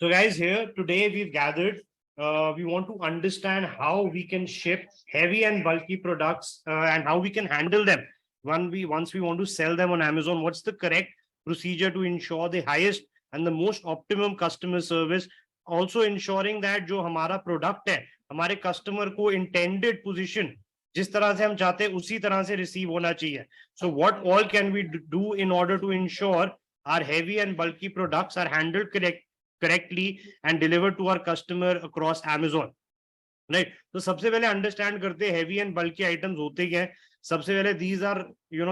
So guys, here today we've gathered, we want to understand how we can ship heavy and bulky products and how we can handle them. Once we want to sell them on Amazon, what's the correct procedure to ensure the highest and the most optimum customer service, also ensuring that जो हमारा product है, हमारे customer को intended position जिस तरह से हम चाहते हैं उसी तरह से receive होना चाहिए. So what all can we do in order to ensure our heavy and bulky products are handled correctly and delivered to our customer across Amazon, right? तो सबसे पहले अंडरस्टैंड करते हैं heavy and bulky items होते क्या है. सबसे पहले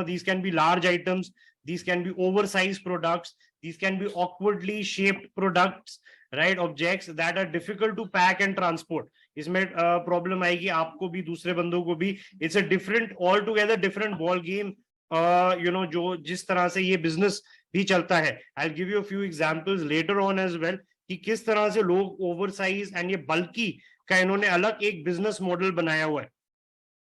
these can be large items, these can be oversized products, these can be awkwardly shaped products, right? Objects that are difficult to pack and transport. इसमें प्रॉब्लम आएगी आपको भी दूसरे बंदों को भी. It's a different, altogether different ball game. जो जिस तरह से ये बिजनेस भी चलता है. I'll give you a few examples later on as well कि किस तरह से लोग ओवरसाइज एंड ये बल्की का इन्होंने अलग एक बिजनेस मॉडल बनाया हुआ है,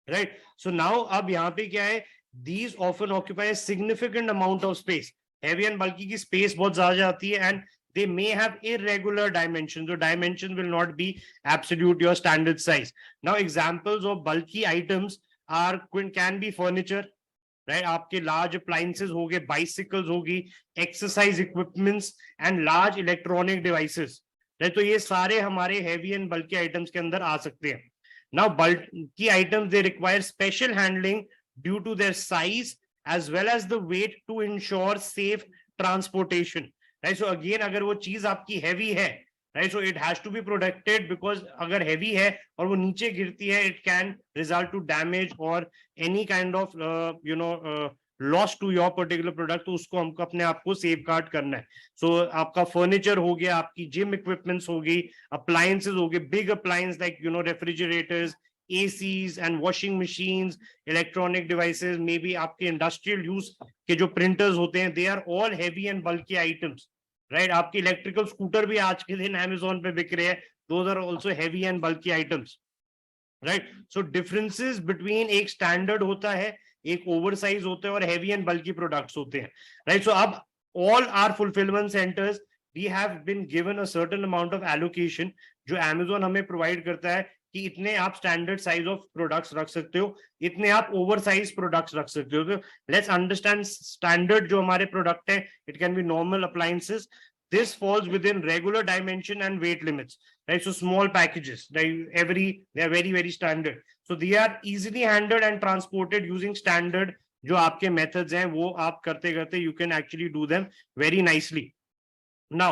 राइट? सो नाउ अब यहाँ पे क्या है, these often occupy a significant amount of space. heavy and bulky की स्पेस बहुत ज्यादा जाती है and they may have irregular dimensions. The dimensions will not be absolute your standard size. Now examples of bulky items are can be furniture, right? आपके large appliances हो गए, bicycles होगी, exercise equipments and large electronic devices, right? तो ये सारे हमारे heavy and bulky items के अंदर आ सकते हैं. Now bulky items they require special handling due to their size as well as the weight to ensure safe transportation, right? So again अगर वो चीज आपकी हैवी है, right, so it has to be protected because अगर heavy है और वो नीचे गिरती है, it can result to damage or any kind of loss to your particular product. तो उसको हमको अपने आप को safeguard करना है. So आपका furniture हो गया, आपकी gym equipments होगी, appliances हो गए, big appliances like refrigerators, ACs and washing machines, electronic devices, maybe आपके industrial use के जो printers होते हैं, they are all heavy and bulky items. Right? आपकी इलेक्ट्रिकल स्कूटर भी आज के दिन अमेज़न पे बिक रहे हैं. Those are also heavy and bulky items, right? So differences between एक स्टैंडर्ड होता है, एक ओवरसाइज होता है और हेवी एंड बल्की प्रोडक्ट्स होते हैं, राइट? सो अब all our fulfilment centres we have been given a certain amount of allocation जो अमेज़न हमें प्रोवाइड करता है कि इतने आप स्टैंडर्ड साइज ऑफ प्रोडक्ट्स रख सकते हो, इतने आप ओवरसाइज प्रोडक्ट्स रख सकते हो. तो लेट्स अंडरस्टैंड स्टैंडर्ड जो हमारे प्रोडक्ट है, it can be normal appliances. This falls within regular dimension and weight limits, right? So small packages, they are very very standard. So they are easily handled and transported using standard जो आपके methods हैं वो आप करते करते you can actually do them very nicely. Now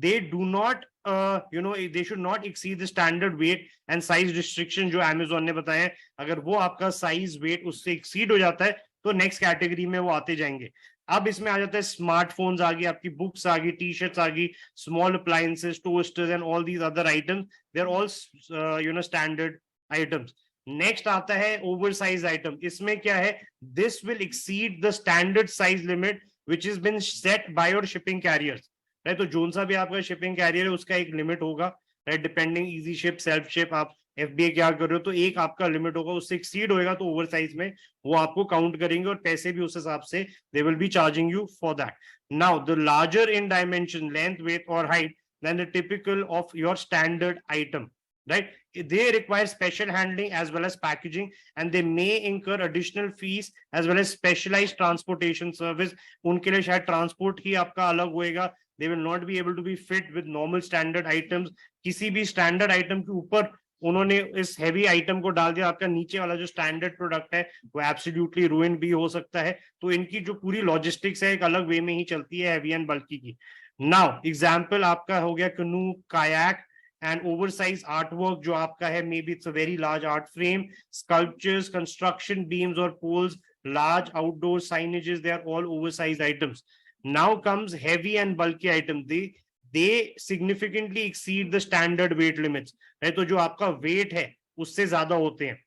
they do not they should not exceed the standard weight and size restriction जो Amazon ने बताया है. अगर वो आपका size weight उससे exceed हो जाता है तो नेक्स्ट कैटेगरी में वो आते जाएंगे. अब इसमें आ जाता है स्मार्टफोन्स आ गई, आपकी बुक्स आ गई, टी शर्ट्स आ गई, small appliances, toasters and all these other items, they are all standard items. Next आता है ओवरसाइज आइटम. इसमें क्या है, this will exceed the standard size limit which is been set by your shipping carriers, right? तो जोन सा भी आपका शिपिंग कैरियर है उसका एक लिमिट होगा, right? Depending easy ship, self ship, आप FBA क्या कर रहे हो, तो एक आपका लिमिट होगा, उससे एक्सीड होएगा तो ओवर साइज में वो आपको काउंट करेंगे और पैसे भी उस हिसाब से they will be charging you for that. Now the larger in dimension, length, weight और height then the typical of your standard item, right? They require special handling as well as packaging, and they may incur additional fees as well as specialized transportation service. उनके लिए शायद transport ही आपका अलग होएगा. They will not be able to be fit with normal standard items. किसी भी standard item के ऊपर उन्होंने इस हेवी आइटम को डाल दिया, आपका नीचे वाला जो स्टैंडर्ड प्रोडक्ट है वो एब्सोल्युटली रूइन भी हो सकता है. तो इनकी जो पूरी लॉजिस्टिक्स है एक अलग वे में ही चलती है हेवी एंड बल्की की. नाउ एग्जांपल आपका हो गया कनू, कायाक and oversized artwork जो आपका है, maybe it's a very large art frame, sculptures, construction beams or poles, large outdoor signages, they are all oversized items. Now comes heavy and bulky item. They significantly exceed the standard weight limits, right? तो जो आपका weight है उससे ज्यादा होते हैं.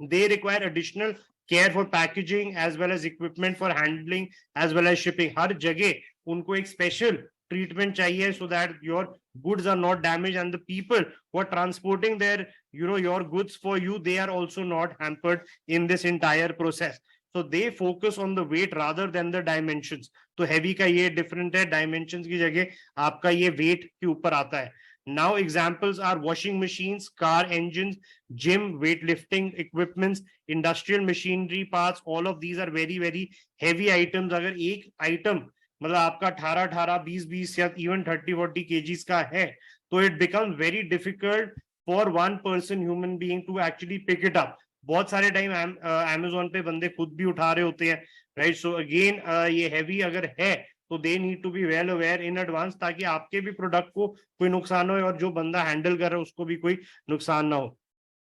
They require additional care for packaging as well as equipment for handling as well as shipping. हर जगह उनको एक special treatment चाहिए so that your goods are not damaged and the people who are transporting their your goods for you, they are also not hampered in this entire process. So they focus on the weight rather than the dimensions. तो heavy का ये different है, dimensions की जगह आपका ये weight के ऊपर आता है. Now examples are washing machines, car engines, gym, weightlifting equipments, industrial machinery parts. All of these are very very heavy items. अगर एक item मतलब आपका 18 20 या even 30-40 kgs का है, तो it becomes very difficult for one person human being to actually pick it up. बहुत सारे टाइम Amazon पे बंदे खुद भी उठा रहे होते हैं, राइट. सो अगेन ये हैवी अगर है तो they need to be well aware in advance, ताकि आपके भी प्रोडक्ट को कोई नुकसान हो और जो बंदा हैंडल कर रहा है उसको भी कोई नुकसान ना हो.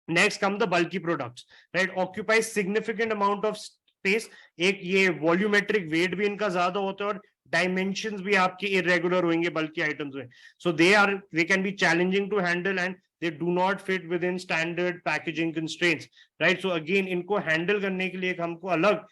Next come the bulky products, right. Occupy significant amount of space. एक ये वॉल्यूमेट्रिक वेट भी इनका ज्यादा होता है और डायमेंशंस भी आपके इरेगुलर होंगे बल्कि आइटम्स में. So they can be challenging to handle and they do not fit within standard packaging constraints, right. So again इनको हैंडल करने के लिए हमको अलग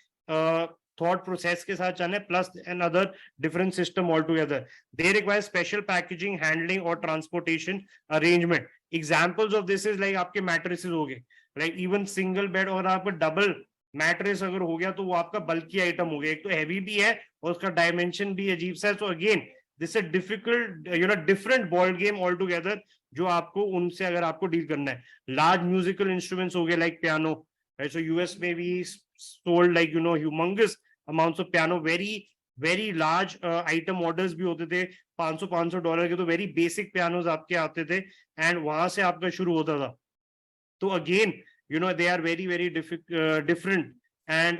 thought process के साथ चलना है, plus another different system altogether. They require special packaging, handling और transportation arrangement. Examples of this is like आपके mattresses हो गए, like even single bed और आपका double मैट्रेस अगर हो गया तो वो आपका बल्कि आइटम हो गया. एक तो हैवी भी है और उसका डायमेंशन भी अजीब सा है. So again this is difficult, different ball game all together जो आपको उनसे अगर आपको डील करना है. लार्ज म्यूजिकल इंस्ट्रूमेंट्स हो गए like piano, right. So US में भी sold like humongous amounts of piano, very large item orders भी होते थे, $500 के तो वेरी बेसिक पियानोज आपके आते थे एंड वहां से आपका शुरू होता था. तो again they are very different and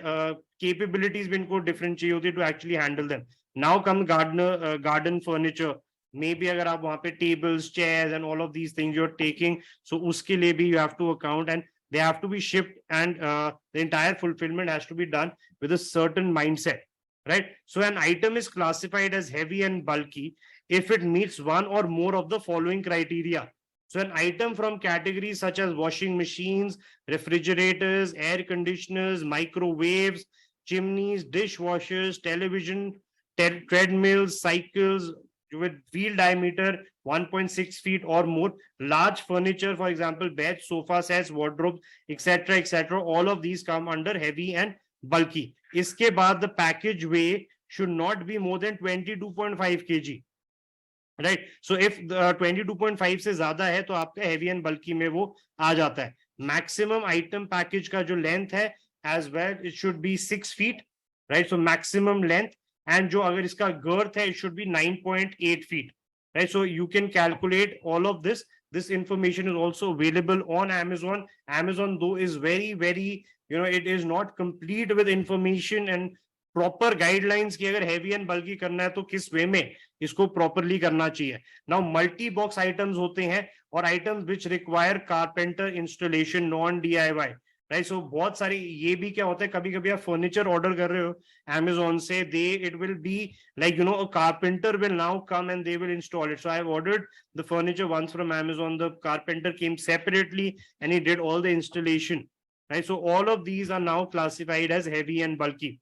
capabilities भी इनको different चाहिए होती है to actually handle them. Now come garden furniture. Maybe अगर आप वहाँ पे tables, chairs and all of these things you're taking, so उसके लिए भी you have to account and they have to be shipped and the entire fulfillment has to be done with a certain mindset, right. So an item is classified as heavy and bulky if it meets one or more of the following criteria. So an item from categories such as washing machines, refrigerators, air conditioners, microwaves, chimneys, dishwashers, television, treadmills, cycles with wheel diameter 1.6 feet or more, large furniture, for example, beds, sofa sets, wardrobes, etc., all of these come under heavy and bulky. Iske baad the package weight should not be more than 22.5 kg. Right. So if 22.5 से ज्यादा है तो आपका heavy and बल्की में वो आ जाता है. Maximum item package का जो लेंथ है as well it should be 6 feet, right. So maximum length, and जो अगर इसका गर्थ है it should be 9.8 feet, right. So you can calculate all of this. This information is also available on Amazon. Amazon though is very it is not complete with information and proper guidelines की अगर heavy and बल्की करना है तो किस वे में इसको properly करना चाहिए. नाउ मल्टी बॉक्स आइटम्स होते हैं और items which require carpenter installation, non DIY, right. So बहुत सारी ये भी क्या होता है, कभी कभी आप फर्नीचर ऑर्डर कर रहे हो Amazon से, it will be like a carpenter will now come and they will install it. So I have ordered the furniture once from Amazon. The carpenter came separately and he did all the installation, right. So all of these are now classified as heavy and bulky.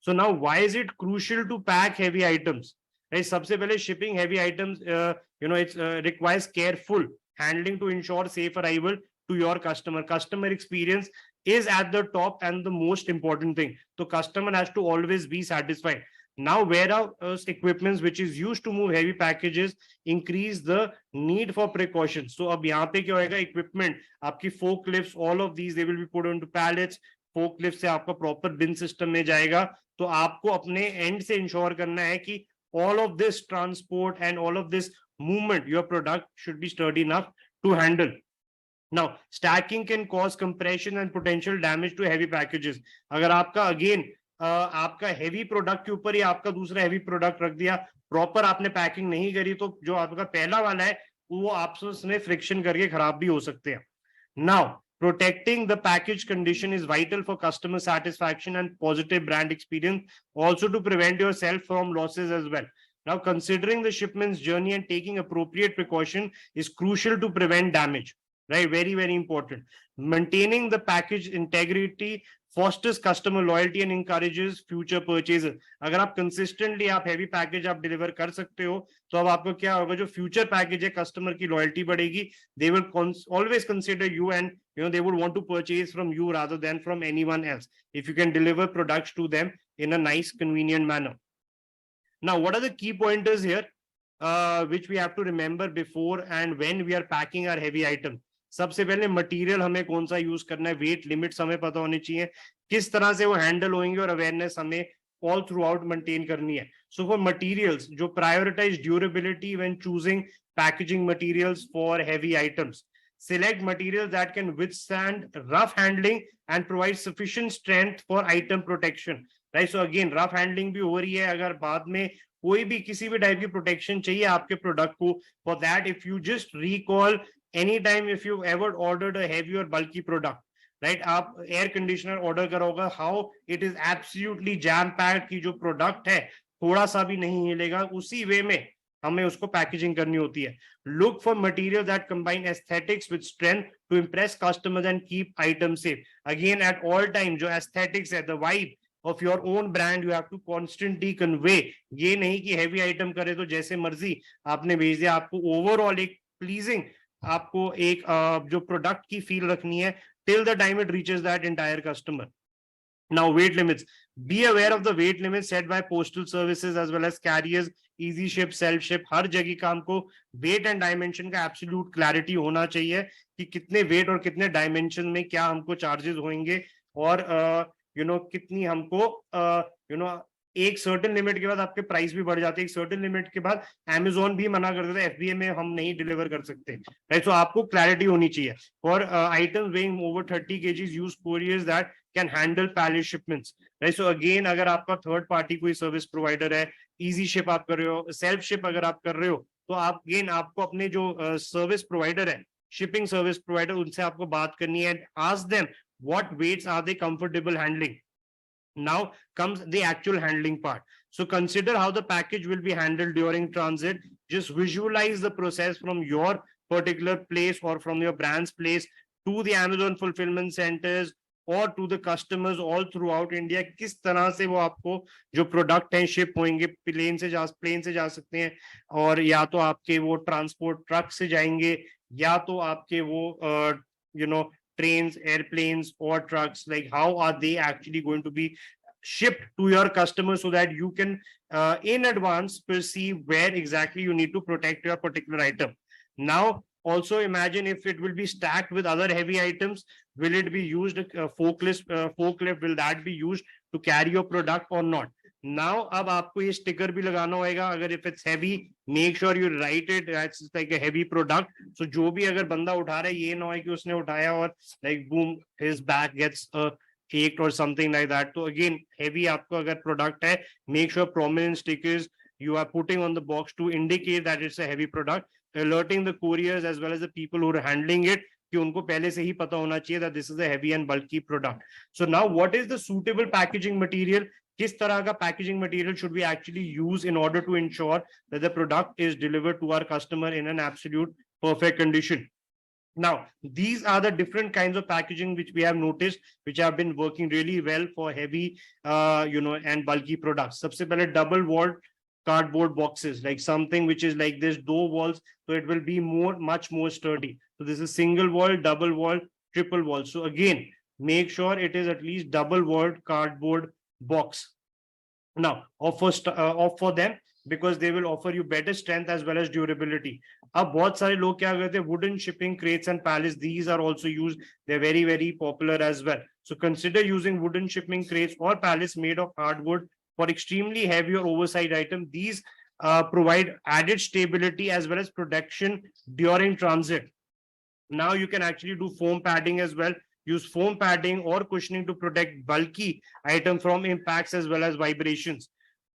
So now why is it crucial to pack heavy items? Right, सबसे पहले shipping heavy items it requires careful handling to ensure safe arrival to your customer. Customer experience is at the top and the most important thing. So customer has to always be satisfied. Now warehouse equipments which is used to move heavy packages increase the need for precautions. So अब यहाँ पे क्या होएगा, equipment आपकी forklifts, all of these they will be put onto pallets. forklift से आपका proper बिन system में जाएगा. तो आपको अपने एंड से इंश्योर करना है कि all of this transport and all of this movement, your product should be sturdy enough to handle. Now stacking can cause compression and potential damage to heavy packages. अगर आपका अगेन आपका heavy product के ऊपर ही आपका दूसरा heavy product रख दिया, proper आपने पैकिंग नहीं करी, तो जो आपका पहला वाला है वो आपस में फ्रिक्शन करके खराब भी हो सकते हैं. Now protecting the package condition is vital for customer satisfaction and positive brand experience, also to prevent yourself from losses as well. Now, considering the shipment's journey and taking appropriate precaution is crucial to prevent damage, right? Very important. Maintaining the package integrity fosters customer loyalty and encourages future purchases. अगर आप consistently आप heavy package आप deliver कर सकते हो तो अब आपको क्या होगा, जो future package है customer की loyalty बढ़ेगी, they will always consider you and they would want to purchase from you rather than from anyone else if you can deliver products to them in a nice convenient manner. Now what are the key pointers here which we have to remember before and when we are packing our heavy item? सबसे पहले material हमें कौन सा use करना है, wait limits हमें पता होनी चाहिए, किस तरह से वो हैंडल होंगे और अवेयरनेस हमें ऑल थ्रू आउट मेंटेन करनी है. सो फॉर मटेरियल्स जो prioritise durability when choosing packaging materials for heavy items, select materials that can withstand rough handling and provide sufficient strength for item protection. Right, so again rough handling भी हो रही है, अगर बाद में कोई भी किसी भी टाइप की प्रोटेक्शन चाहिए आपके प्रोडक्ट को, for that if you just recall anytime if you ever ordered a heavy or bulky product, right, आप एयर कंडीशनर ऑर्डर करा होगा, how it is absolutely jam packed की जो प्रोडक्ट है थोड़ा सा भी नहीं हिलेगा, उसी वे में हमें उसको पैकेजिंग करनी होती है. Look for material that combine aesthetics with strength to impress customers and keep items safe. Again at all time जो aesthetics है, the vibe of your own brand you have to constantly convey. ये नहीं कि heavy item करे तो जैसे मर्जी आपने भेज दिया, आपको overall एक pleasing आपको एक जो प्रोडक्ट की फील रखनी है till the time it reaches that entire customer. Now weight limits, be aware of the weight limits set by postal services as well as carriers, easy ship, self ship. हर जगह का हमको weight and dimension का absolute clarity होना चाहिए कि कितने weight और कितने dimension में क्या हमको charges होंगे और कितनी हमको एक सर्टेन लिमिट के बाद आपके प्राइस भी बढ़ जाते हैं, एक सर्टेन लिमिट के बाद अमेजोन भी मना कर देता है, FBA में हम नहीं डिलीवर कर सकते. राइट, सो आपको क्लैरिटी होनी चाहिए. For items weighing over 30 kgs use couriers that can handle pallet shipments. Right, so again अगर आपका थर्ड पार्टी कोई सर्विस प्रोवाइडर है, इजी शिप आप कर रहे हो, सेल्फ शिप अगर आप कर रहे हो, तो आप अगेन आपको अपने जो सर्विस प्रोवाइडर है, शिपिंग सर्विस प्रोवाइडर, उनसे आपको बात करनी है. Ask them what weights are they comfortable handling. Now comes the actual handling part. So consider how the package will be handled during transit. Just visualize the process from your particular place or from your brand's place to the Amazon fulfillment centers or to the customers all throughout India. किस तरह से वो आपको जो product हैं ship होंगे, plane से जा सकते हैं, और या तो आपके वो ट्रांसपोर्ट ट्रक से जाएंगे, या तो आपके वो trains, airplanes or trucks, like how are they actually going to be shipped to your customers so that you can in advance perceive where exactly you need to protect your particular item. Now also imagine if it will be stacked with other heavy items, will it be used forklift, will that be used to carry your product or not? Now अब आपको ये sticker भी लगाना होगा, अगर if it's heavy make sure you write it that's like a heavy product. So जो भी अगर बंदा उठा रहा है ये ना हो कि उसने उठाया और like boom his back gets ached or something like that. So again heavy आपको अगर product है, make sure prominent stickers you are putting on the box to indicate that it's a heavy product, alerting the couriers as well as the people who are handling it कि उनको पहले से ही पता होना चाहिए that this is a heavy and bulky product. So now what is the suitable packaging material? किस तरह का packaging material should we actually use in order to ensure that the product is delivered to our customer in an absolute perfect condition? Now these are the different kinds of packaging which we have noticed which have been working really well for heavy and bulky products. सबसे पहले double walled cardboard boxes, like something which is like this, door walls, so it will be much more sturdy. So this is single wall, double wall, triple wall. So again make sure it is at least double walled cardboard box. Now offer for them because they will offer you better strength as well as durability. अब बहुत सारे लोग क्या करते हैं, wooden shipping crates and pallets, these are also used, they're very very popular as well. So consider using wooden shipping crates or pallets made of hardwood for extremely heavy or oversized item. These provide added stability as well as protection during transit. Now you can actually do foam padding as well. Use foam padding or cushioning to protect bulky item from impacts as well as vibrations.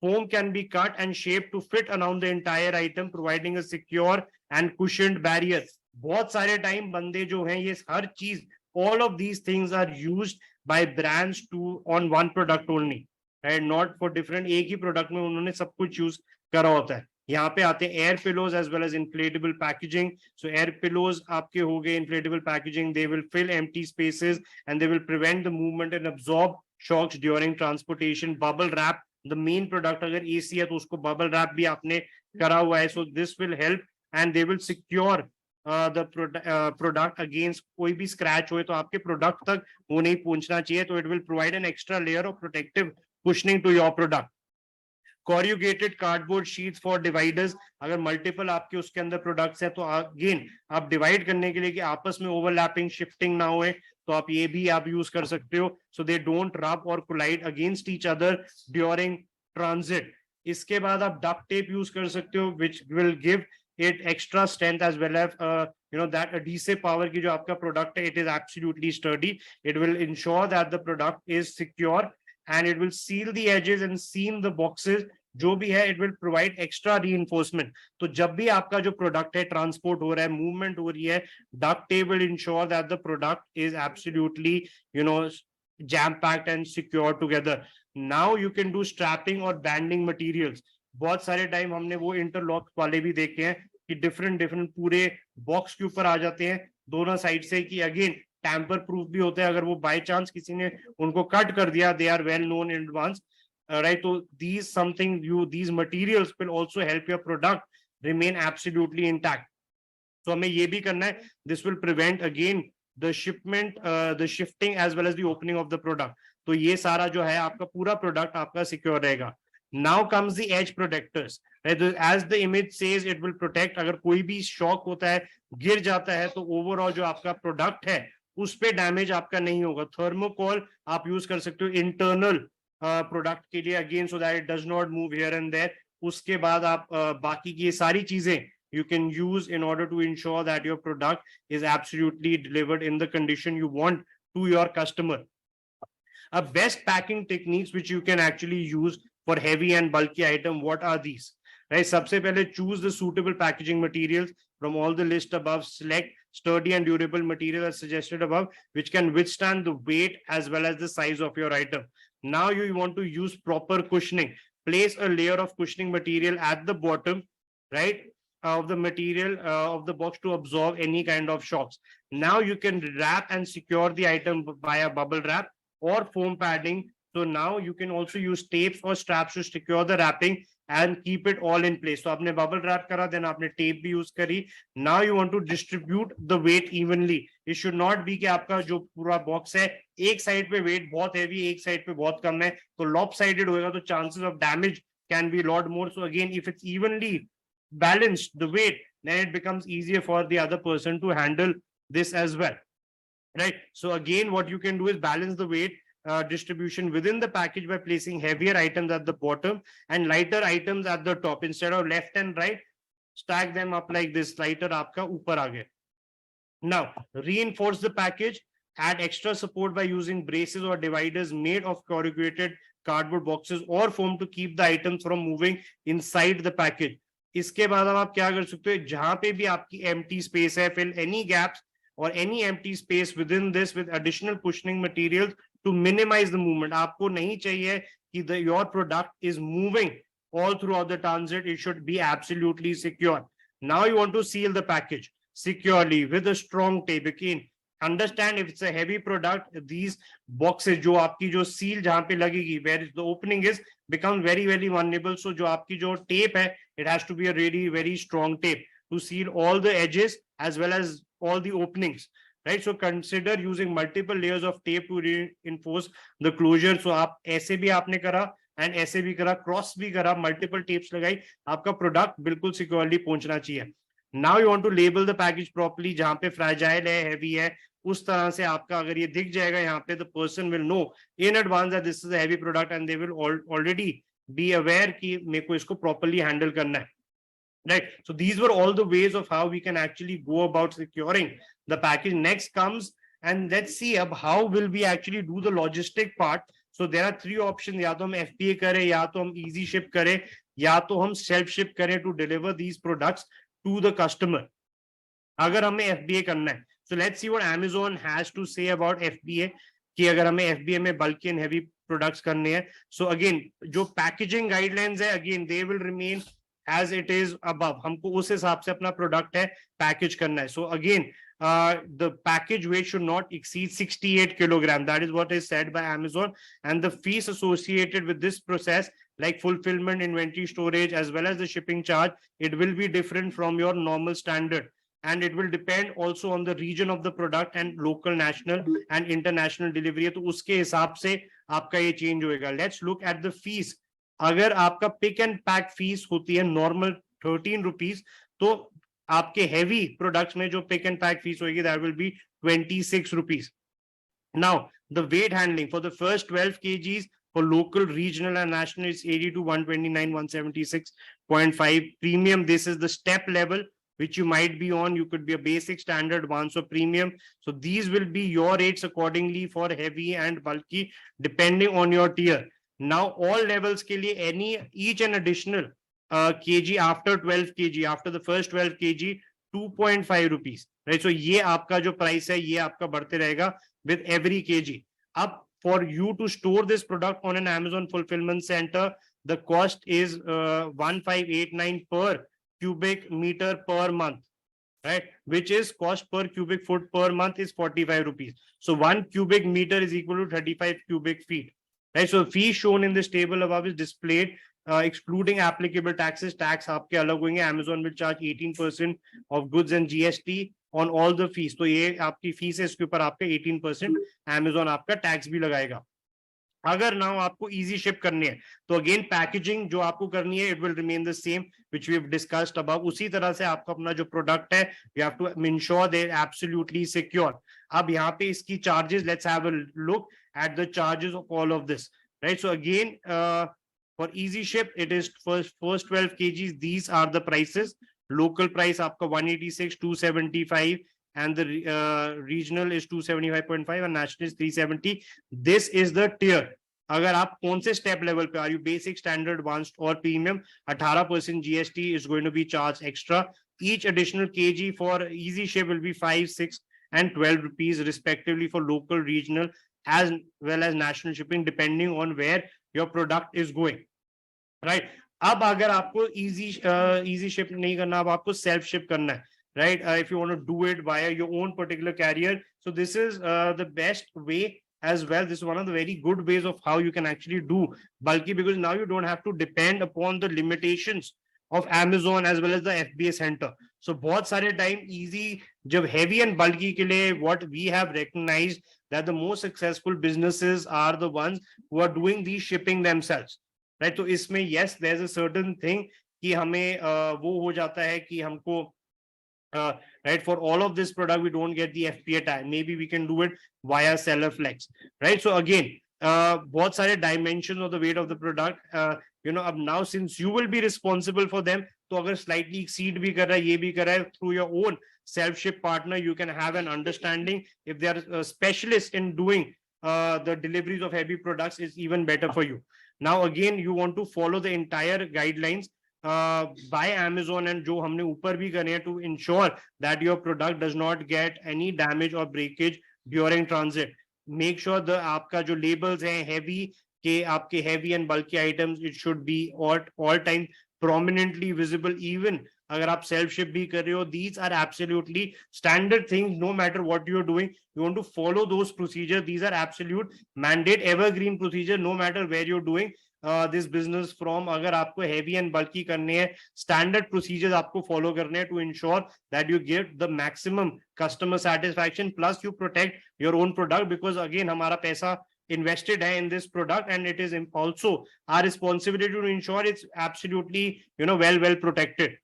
Foam can be cut and shaped to fit around the entire item, providing a secure and cushioned barrier. बहुत सारे time बंदे जो हैं ये हर चीज, all of these things are used by brands to on one product only, right? Not for different, एक ही product में उन्होंने सब कुछ use करा होता है. यहाँ पे आते हैं air pillows as well as inflatable packaging. So air pillows आपके हो गए inflatable packaging, they will fill empty spaces and they will prevent the movement and absorb shocks during transportation. Bubble wrap, the main product, अगर एसी है तो उसको bubble wrap भी आपने करा हुआ है. So this will help and they will secure the product against कोई भी स्क्रैच हुए तो आपके प्रोडक्ट तक वो नहीं पहुंचना चाहिए. तो it will provide an extra layer of protective cushioning to your product. Corrugated cardboard sheets for dividers, अगर मल्टीपल आपके उसके अंदर प्रोडक्ट्स है तो अगेन आप डिवाइड करने के लिए कि आपस में ओवरलैपिंग शिफ्टिंग ना होए तो आप ये भी आप यूज कर सकते हो. सो दे डोंट रब और collide against each other during transit. इसके बाद आप डक्ट टेप यूज कर सकते हो which will give it extra strength as well as that adhesive power की जो आपका प्रोडक्ट है, it is absolutely sturdy. It will ensure that the product is secure and it will seal the edges and seam the boxes. जो भी है, it will provide extra reinforcement. तो जब भी आपका जो प्रोडक्ट है ट्रांसपोर्ट हो रहा है, मूवमेंट हो रही है, duct tape will ensure that the product is absolutely jam packed and secure together. Now you can do strapping or banding materials. बहुत सारे टाइम हमने वो इंटरलॉक वाले भी देखे हैं कि डिफरेंट डिफरेंट पूरे बॉक्स के ऊपर आ जाते हैं दोनों साइड से, कि अगेन टैम्पर प्रूफ भी होते हैं. अगर वो बाय चांस किसी ने उनको कट कर दिया, they are well known in advance, right. तो these materials will also help your product remain absolutely intact. तो हमें ये भी करना है, this will prevent again the shipment, the shifting as well as the opening of the product. तो ये सारा जो है आपका पूरा प्रोडक्ट आपका सिक्योर रहेगा. Now comes the edge protectors. As the image says, it will protect. अगर कोई भी शॉक होता है, गिर जाता है, तो ओवरऑल जो आपका प्रोडक्ट है उस पे डैमेज आपका नहीं होगा. थर्मोकोल आप यूज कर सकते हो इंटरनल प्रोडक्ट के लिए, again so that it does not move here and there. उसके बाद आप बाकी की ये सारी चीजें you can use in order to ensure that your product is absolutely delivered in the condition you want to your customer. Best packing techniques which you can actually use for heavy and bulky item, what are these? Right, सबसे पहले choose the suitable packaging materials from all the list above. Select sturdy and durable material as suggested above, which can withstand the weight as well as the size of your item. Now you want to use proper cushioning. Place a layer of cushioning material at the bottom, right, of the material of the box to absorb any kind of shocks. Now you can wrap and secure the item via bubble wrap or foam padding. So now you can also use tapes or straps to secure the wrapping and keep it all in place. So आपने bubble wrap करा, then आपने tape भी use करी. Now you want to distribute the weight evenly. It should not be कि आपका जो पूरा box है एक side पे weight बहुत heavy, एक side पे बहुत कम है, तो lopsided होएगा, तो chances of damage can be a lot more. So again, if it's evenly balanced the weight, then it becomes easier for the other person to handle this as well, right? So again, what you can do is balance the weight distribution within the package by placing heavier items at the bottom and lighter items at the top. Instead of left and right, stack them up like this. Lighter aapka upar aa gaya. Now reinforce the package. Add extra support by using braces or dividers made of corrugated cardboard boxes or foam to keep the items from moving inside the package. इसके बाद आप क्या कर सकते हो, जहां पे भी आपकी empty space है, fill any gaps or any empty space within this with additional cushioning materials to minimize the movement. आपको नहीं चाहिए कि your product is moving all throughout the transit. It should be absolutely secure. Now you want to seal the package securely with a strong tape. Again, understand if it's a heavy product, these boxes जो आपकी जो seal जहां पे लगेगी, where the opening is, become very very vulnerable. So जो आपकी जो tape है, it has to be a really very strong tape to seal all the edges as well as all the openings, right? So consider using multiple layers of tape to reinforce the closure. So आप ऐसे भी आपने करा and ऐसे भी करा, cross भी करा, multiple tapes लगाई, आपका product बिल्कुल securely पहुंचना चाहिए. Now you want to label the package properly. जहां पे fragile है, heavy है, उस तरह से आपका अगर ये दिख जाएगा यहाँ पे, the person will know in advance that this is a heavy product and they will already be aware कि मेरे को इसको properly handle करना है, right? So these were all the ways of how we can actually go about securing the package. Next comes, and let's see how will we actually do the logistic part. So there are three options. या तो हम FBA करें, या तो हम easy ship करें, या तो हम self ship करें to deliver these products to the customer. अगर हमें FBA करना है, so let's see what Amazon has to say about FBA, कि अगर हमें FBA में bulky and heavy products करने हैं. So again, जो packaging guidelines है, again they will remain as it is above. हमको उस हिसाब से अपना product है package करना है. So again, the package weight should not exceed 68 kilogram. That is what is said by Amazon, and the fees associated with this process, like fulfillment, inventory storage, as well as the shipping charge, it will be different from your normal standard. And it will depend also on the region of the product and local, national and international delivery. तो उसके हिसाब से आपका ये change होएगा. Let's look at the fees. अगर आपका pick and pack fees होती है normal 13 rupees, तो आपके heavy products में जो pick and pack fees होगी, that will be 26 rupees. Now, the weight handling for the first 12 kgs for local, regional and national is 82, 129, 176.5. Premium, this is the step level which you might be on. You could be a basic, standard, advanced or premium. So these will be your rates accordingly for heavy and bulky depending on your tier. Now all levels के लिए each and additional kg after 12 kg, after the first 12 kg, 2.5 rupees, right? So ये आपका जो price है ये आपका बढ़ते रहेगा with every kg. Up for you to store this product on an Amazon fulfillment center, the cost is 1589 per cubic meter per month, right? Which is cost per cubic foot per month is 45 rupees. So 1 cubic meter is equal to 35 cubic feet, right? So fee shown in this table above is displayed, excluding applicable taxes. Tax आपके अलग होंगे. Amazon will charge 18% of goods and GST on all the fees. तो ये आपकी fees है, इसके ऊपर आपका 18% Amazon आपका टैक्स भी लगाएगा. अगर नाउ आपको इजी शिप करनी है तो अगेन पैकेजिंग जो आपको करनी है, it will remain the same which we have discussed above. उसी तरह से आपको अपना जो प्रोडक्ट है, you have to ensure they are absolutely secure. अब यहाँ पे इसकी charges, let's have a look at the charges of all of this, right? So again for easy ship it is first 12 kgs, these are the prices. Local price आपका 186, 275, and the regional is 275.5 and national is 370. This is the tier. अगर आप कौन से step level पे, are you basic, standard, advanced or premium, 18% GST is going to be charged extra. Each additional kg for easy ship will be 5, 6 and 12 rupees respectively for local, regional as well as national shipping, depending on where your product is going, right? अब अगर आपको easy ship नहीं करना, अब आपको self ship करना है, right? If you want to do it via your own particular carrier, so this is the best way as well. This is one of the very good ways of how you can actually do bulky, because now you don't have to depend upon the limitations of Amazon as well as the FBA center. So बहुत सारे time easy जब heavy and bulky के लिए, what we have recognized that the most successful businesses are the ones who are doing these shipping themselves, right? तो इसमें yes, there's a certain thing कि हमें वो हो जाता है कि हमको right, for all of this product we don't get the FBA tag. Maybe we can do it via seller flex, right? So again, बहुत सारे dimensions of the weight of the product, you know, अब now since you will be responsible for them, तो अगर slightly exceed भी कर रहा है, ये भी कर रहा है, through your own self ship partner you can have an understanding. If they are specialists in doing the deliveries of heavy products, is even better for you. Now again, you want to follow the entire guidelines by Amazon and जो हमने ऊपर भी करे हैं, to ensure that your product does not get any damage or breakage during transit. Make sure the आपका जो labels हैं heavy के, आपके heavy and bulky items, it should be all time prominently visible. Even अगर आप self ship भी कर रहे हो, these are absolutely standard things. No matter what you're doing, you want to follow those procedures. These are absolute mandate, evergreen procedure, no matter where you're doing this business from. अगर आपको heavy and bulky करने हैं, standard procedures आपको follow करने हैं to ensure that you give the maximum customer satisfaction, plus you protect your own product, because again हमारा पैसा invested है in this product and it is also our responsibility to ensure it's absolutely, you know, well protected.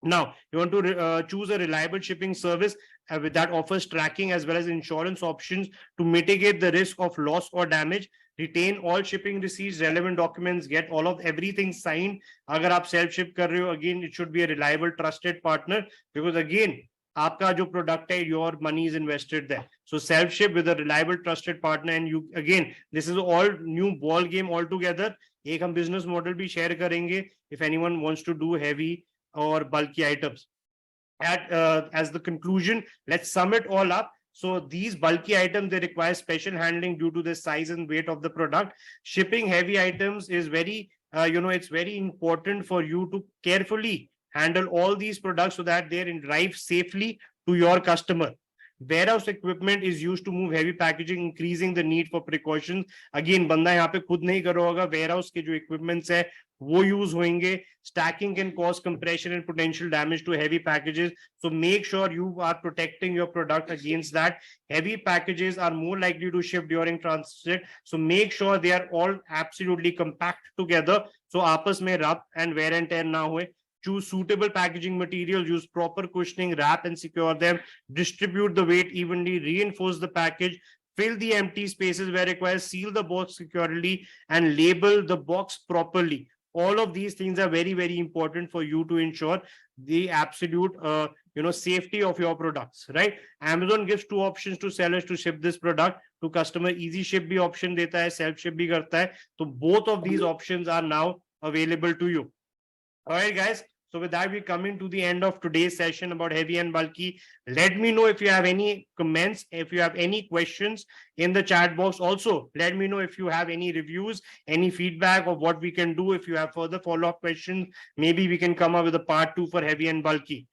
Now you want to choose a reliable shipping service that offers tracking as well as insurance options to mitigate the risk of loss or damage. Retain all shipping receipts, relevant documents, get all of everything signed. अगर आप self ship कर रहे हो, again it should be a reliable, trusted partner, because again आपका जो product है, your money is invested there. So self ship with a reliable, trusted partner, and you again, this is all new ball game altogether. एक हम business model भी share करेंगे if anyone wants to do heavy or bulky items. As the conclusion, let's sum it all up. So these bulky items, they require special handling due to the size and weight of the product. Shipping heavy items is very it's very important for you to carefully handle all these products so that they arrive safely to your customer. Warehouse equipment is used to move heavy packaging, increasing the need for precautions. Again, बंदा यहाँ पे खुद नहीं कर रहा होगा, warehouse के जो equipments है वो use होंगे. Stacking can cause compression and potential damage to heavy packages. So make sure you are protecting your product against that. Heavy packages are more likely to ship during transit. So make sure they are all absolutely compact together. So आपस में rub and wear and tear ना होए. Choose suitable packaging materials, use proper cushioning, wrap and secure them, distribute the weight evenly, reinforce the package, fill the empty spaces where required, seal the box securely, and label the box properly. All of these things are very, very important for you to ensure the absolute safety of your products, right? Amazon gives two options to sellers to ship this product to customer. Easy ship bhi option deta hai, self ship bhi karta hai. So both of these options are now available to you. All right, guys. So with that, we're coming to the end of today's session about heavy and bulky. Let me know if you have any comments, if you have any questions in the chat box. Also, let me know if you have any reviews, any feedback of what we can do. If you have further follow-up questions, maybe we can come up with a part 2 for heavy and bulky.